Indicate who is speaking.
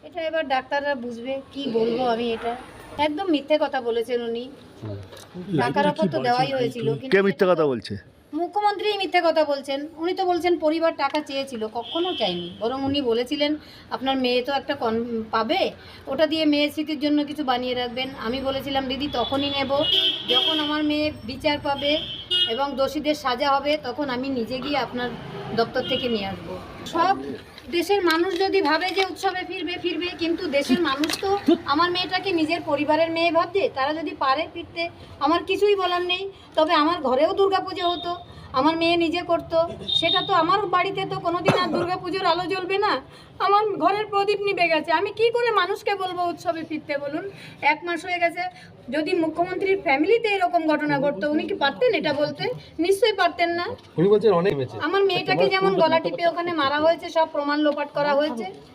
Speaker 1: এটা এবার ডাক্তাররা বুঝবে, কি বলবো আমি। এটা একদম মিথ্যে কথা বলেছেন উনি। টাকার অফার তো দেওয়াই হয়েছিল।
Speaker 2: কে মিথ্যে কথা বলছে?
Speaker 1: মুখ্যমন্ত্রী মিথ্যে কথা বলছেন। উনি তো বলছেন পরিবার টাকা চেয়েছিল, কখনো চাইনি। বরং উনি বলেছিলেন আপনার মেয়ে তো একটা পাবে, ওটা দিয়ে মেয়ের স্মৃতির জন্য কিছু বানিয়ে রাখবেন। আমি বলেছিলাম দিদি তখনই নেব যখন আমার মেয়ে বিচার পাবে এবং দোষীদের সাজা হবে, তখন আমি নিজে গিয়ে আপনার দপ্তর থেকে নিয়ে আসবো। সব দেশের মানুষ যদি ভাবে যে উৎসবে ফিরবে, কিন্তু দেশের মানুষ তো আমার মেয়েটাকে নিজের পরিবারের মেয়ে ভাবছে। তারা যদি পারে ফিরতে, আমার কিছুই বলার নেই। তবে আমার ঘরেও দুর্গাপুজো হতো, আমার মেয়ে নিজে করতো। সেটা তো আমার বাড়িতে তো কোনোদিন আর দুর্গাপুজোর আলো জ্বলবে না, আমার ঘরের প্রদীপ নিভে গেছে। আমি কি করে মানুষকে বলবো উৎসবে ফিরতে বলুন? 1 মাস হয়ে গেছে। যদি মুখ্যমন্ত্রীর ফ্যামিলিতে এরকম ঘটনা ঘটতো, উনি কি পারতেন এটা বলতে? নিশ্চয়ই পারতেন না।
Speaker 3: উনি বলছেন অনেক হয়েছে।
Speaker 1: আমার মেয়েটাকে যেমন গলা টিপে ওখানে মারা হয়েছে, সব প্রমাণ লোপাট করা হয়েছে।